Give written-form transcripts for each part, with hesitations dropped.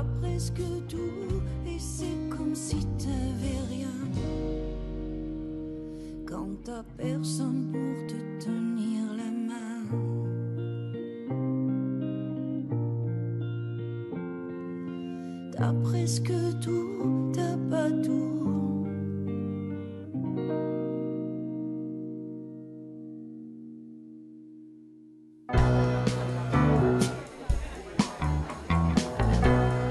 T'as presque tout et c'est comme si t'avais rien. Quand t'as personne pour te tenir la main. T'as presque tout, t'as pas tout.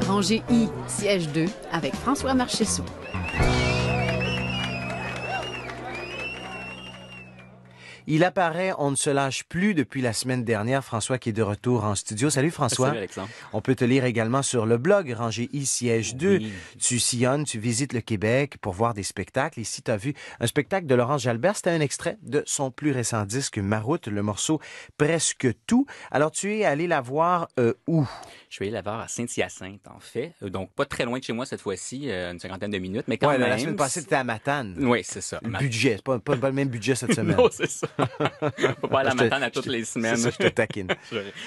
Rangée I, siège 2, avec François Marchessault. Il apparaît, on ne se lâche plus depuis la semaine dernière. François qui est de retour en studio. Salut François. Salut Alexandre. On peut te lire également sur le blog Rangée I, siège 2. Oui. Tu sillonnes, tu visites le Québec pour voir des spectacles. Ici, tu as vu un spectacle de Laurence Jalbert. C'était un extrait de son plus récent disque, Maroute, le morceau Presque tout. Alors, tu es allé la voir où? Je suis allé la voir à Saint-Hyacinthe, en fait. Donc, pas très loin de chez moi cette fois-ci, une cinquantaine de minutes, mais quand même... La semaine passée, tu étais à Matane. Oui, c'est ça. Le budget, c'est pas le même budget cette semaine. Non, c'est ça. Faut pas aller à Matane à toutes les semaines. C'est ça, je te taquine.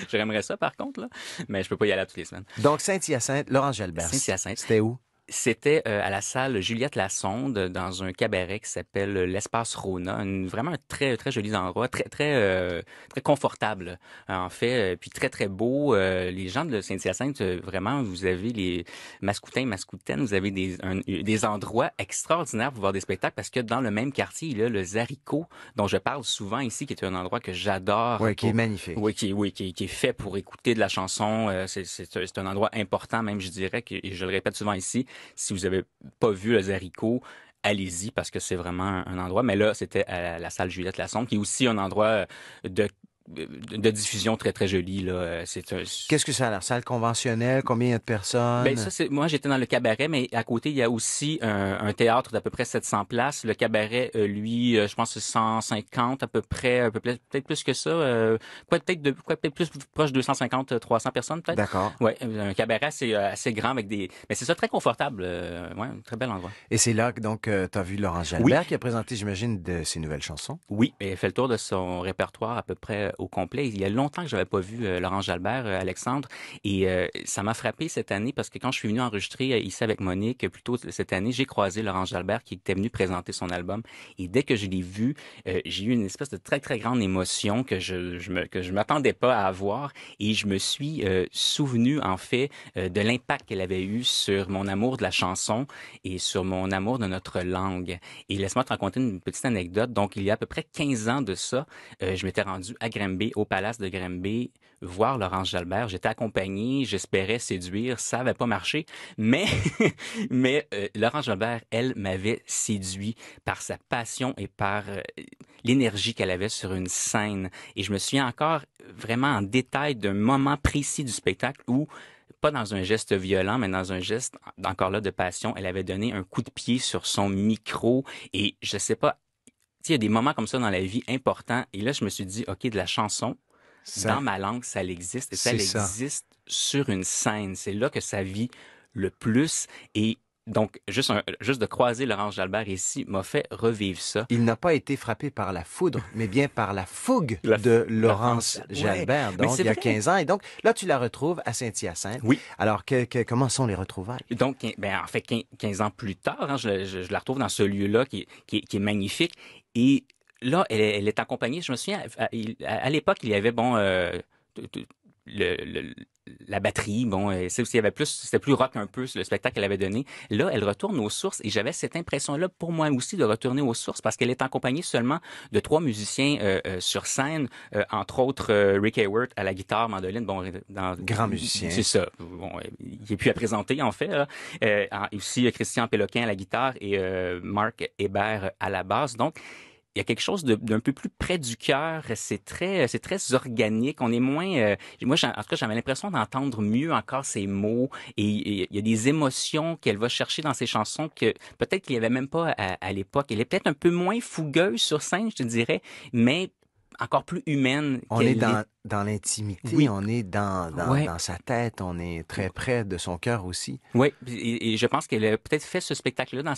J'aimerais ça, par contre, là, mais je peux pas y aller à toutes les semaines. Donc, Saint-Hyacinthe, Laurence Jalbert. Saint-Hyacinthe. C'était où? C'était à la salle Juliette Lassonde, dans un cabaret qui s'appelle l'Espace Rona. Vraiment un très, très joli endroit, très confortable, en fait, puis très, très beau. Les gens de Saint-Hyacinthe, vraiment, vous avez les Mascoutins, Mascoutaines, vous avez des endroits extraordinaires pour voir des spectacles, parce que dans le même quartier, il y a le Zaricot, dont je parle souvent ici, qui est un endroit que j'adore. Oui, qui est magnifique. Oui, qui est fait pour écouter de la chanson. C'est un endroit important, même, je dirais, et je le répète souvent ici. Si vous avez pas vu le Zaricot, allez-y parce que c'est vraiment un endroit. Mais là, c'était à la salle Juliette Lassonde, qui est aussi un endroit de diffusion très, très joli, là. Qu'est-ce que ça a l'air? Salle conventionnelle? Combien il y a de personnes? Ben, ça, moi, j'étais dans le cabaret, mais à côté, il y a aussi un théâtre d'à peu près 700 places. Le cabaret, lui, je pense que c'est 150 à peu près, peut-être plus que ça. Peut-être plus proche de 250, 300 personnes, peut-être. D'accord. Ouais, un cabaret assez grand avec mais c'est ça, très confortable. Ouais, un très bel endroit. Et c'est là que, donc, tu as vu Laurence Jalbert qui a présenté, j'imagine, de ses nouvelles chansons. Oui, elle fait le tour de son répertoire à peu près au complet. Il y a longtemps que j'avais pas vu Laurence Jalbert, Alexandre, et ça m'a frappé cette année parce que quand je suis venu enregistrer ici avec Monique, plus tôt cette année, j'ai croisé Laurence Jalbert qui était venu présenter son album. Et dès que je l'ai vu, j'ai eu une espèce de très, très grande émotion que je m'attendais pas à avoir. Et je me suis souvenu, en fait, de l'impact qu'elle avait eu sur mon amour de la chanson et sur mon amour de notre langue. Et laisse-moi te raconter une petite anecdote. Donc, il y a à peu près 15 ans de ça, je m'étais rendu à Granby, au Palace de Granby, voir Laurence Jalbert. J'étais accompagné, j'espérais séduire, ça n'avait pas marché, mais Laurence Jalbert, elle, m'avait séduit par sa passion et par l'énergie qu'elle avait sur une scène. Et je me souviens encore vraiment en détail d'un moment précis du spectacle où, pas dans un geste violent, mais dans un geste, encore là, de passion, elle avait donné un coup de pied sur son micro et je sais pas, il y a des moments comme ça dans la vie importants. Et là, je me suis dit, OK, de la chanson, dans ma langue, ça existe. Et ça existe sur une scène. C'est là que ça vit le plus. Et donc, juste de croiser Laurence Jalbert ici m'a fait revivre ça. Il n'a pas été frappé par la foudre, mais bien par la fougue de Laurence Jalbert, donc il y a 15 ans. Et donc, là, tu la retrouves à Saint-Hyacinthe. Oui. Alors, comment sont les retrouvailles? Donc, en fait, 15 ans plus tard, hein, je la retrouve dans ce lieu-là qui est magnifique. Et là, elle est accompagnée. Je me souviens, à l'époque, il y avait, la batterie, c'est aussi, il y avait c'était plus rock un peu, le spectacle qu'elle avait donné. Là, elle retourne aux sources et j'avais cette impression-là pour moi aussi de retourner aux sources parce qu'elle est accompagnée seulement de 3 musiciens sur scène, entre autres Rick Hayward à la guitare, mandoline, grand musicien. C'est ça. Il n'est plus à présenter en fait. Aussi Christian Péloquin à la guitare et Marc Hébert à la basse. Donc il y a quelque chose d'un peu plus près du cœur. C'est très organique. On est moins. Moi, en tout cas, j'avais l'impression d'entendre mieux encore ses mots. Et il y a des émotions qu'elle va chercher dans ses chansons que peut-être qu'il n'y avait même pas à l'époque. Elle est peut-être un peu moins fougueuse sur scène, je te dirais, mais encore plus humaine. On est dans l'intimité, oui. on est dans sa tête, on est très près de son cœur aussi. Oui, et je pense qu'elle a peut-être fait ce spectacle-là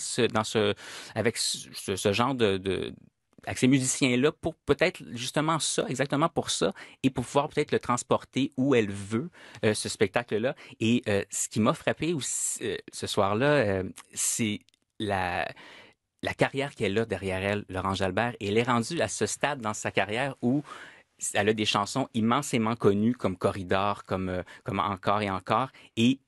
avec ce genre avec ces musiciens-là pour peut-être justement ça, exactement pour ça, et pour pouvoir peut-être le transporter où elle veut, ce spectacle-là. Et ce qui m'a frappé aussi, ce soir-là, c'est la carrière qu'elle a derrière elle, Laurence Jalbert. Et elle est rendue à ce stade dans sa carrière où elle a des chansons immensément connues comme Corridor, comme Encore et Encore. Et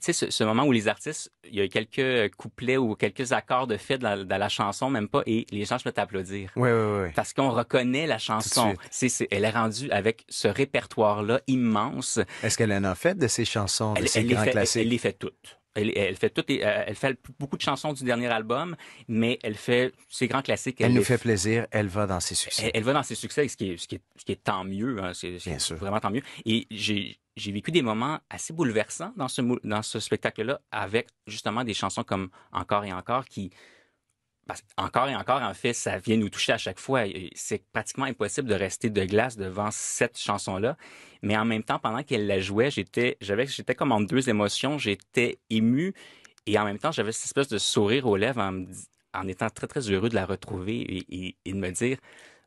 tu sais, ce moment où les artistes, il y a quelques couplets ou quelques accords de fait dans la chanson, même pas, et les gens se mettent à applaudir. Oui, oui, oui. Parce qu'on reconnaît la Tout de chanson. suite. Elle est rendue avec ce répertoire-là immense. Est-ce qu'elle en a fait de ces chansons, de ces Elle les grands fait, classiques? elle les fait toutes. Elle fait toutes. Elle fait beaucoup de chansons du dernier album, mais elle fait ses grands classiques. Elle nous fait plaisir, elle va dans ses succès. Elle va dans ses succès, ce qui est tant mieux. Hein, Bien sûr. Vraiment tant mieux. Et j'ai vécu des moments assez bouleversants dans ce spectacle-là, avec justement des chansons comme Encore et Encore Encore et encore, en fait, ça vient nous toucher à chaque fois. C'est pratiquement impossible de rester de glace devant cette chanson-là. Mais en même temps, pendant qu'elle la jouait, j'étais comme en deux émotions. J'étais ému et en même temps, j'avais cette espèce de sourire aux lèvres en étant très, très heureux de la retrouver et de me dire,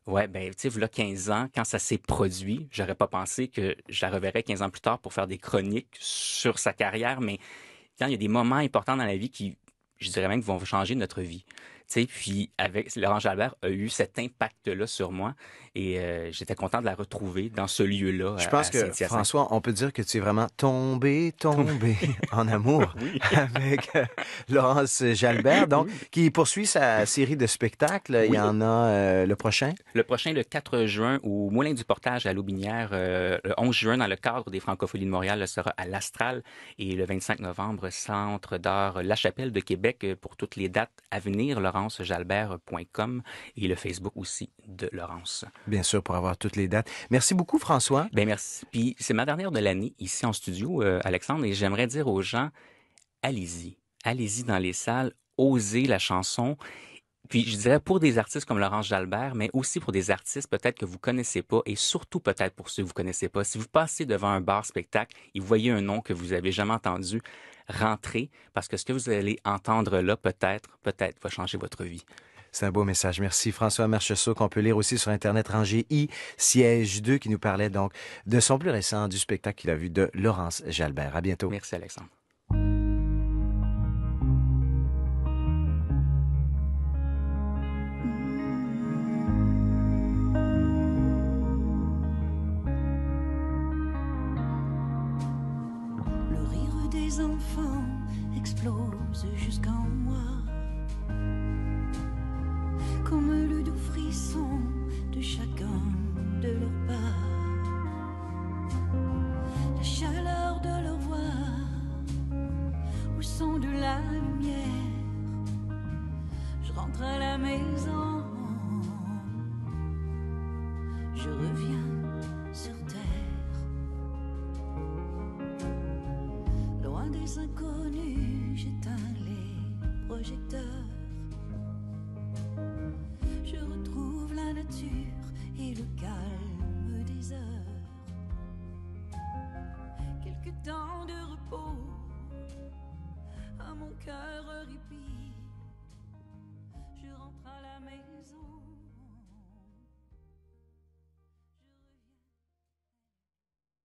ouais, ben, tu sais, voilà 15 ans, quand ça s'est produit, j'aurais pas pensé que je la reverrais 15 ans plus tard pour faire des chroniques sur sa carrière. Mais quand il y a des moments importants dans la vie qui, je dirais même, qui vont changer notre vie. Tu sais, puis avec Laurent Jalbert a eu cet impact-là sur moi et j'étais content de la retrouver dans ce lieu-là. Je pense que, Saint-Hyacinthe. François, on peut dire que tu es vraiment tombé en amour avec Laurence Jalbert, donc, qui poursuit sa série de spectacles. Il y en a le prochain. Le prochain, le 4 juin, au Moulin du Portage à Lotbinière. Le 11 juin, dans le cadre des Francopholies de Montréal, sera à l'Astral. Et le 25 novembre, Centre d'art La Chapelle de Québec. Pour toutes les dates à venir, laurencejalbert.com et le Facebook aussi de Laurence. Bien sûr, pour avoir toutes les dates. Merci beaucoup, François. Ben merci. Puis c'est ma dernière de l'année ici en studio, Alexandre, et j'aimerais dire aux gens, allez-y. Allez-y dans les salles, osez la chanson. Puis je dirais pour des artistes comme Laurence Jalbert, mais aussi pour des artistes peut-être que vous connaissez pas et surtout peut-être pour ceux que vous connaissez pas. Si vous passez devant un bar spectacle et vous voyez un nom que vous avez jamais entendu, rentrez parce que ce que vous allez entendre là peut-être va changer votre vie. C'est un beau message. Merci François Marcheseau, qu'on peut lire aussi sur Internet, rangée I, siège 2, qui nous parlait donc de son plus récent, du spectacle qu'il a vu de Laurence Jalbert. À bientôt. Merci Alexandre. Le rire des enfants explose jusqu'en moi, comme le doux frisson de chacun de leurs pas, la chaleur de leur voix au son de la lumière. Je rentre à la maison, je reviens sur terre, loin des inconnus, j'éteins les projecteurs. Je retrouve la nature et le calme des heures. Quelque temps de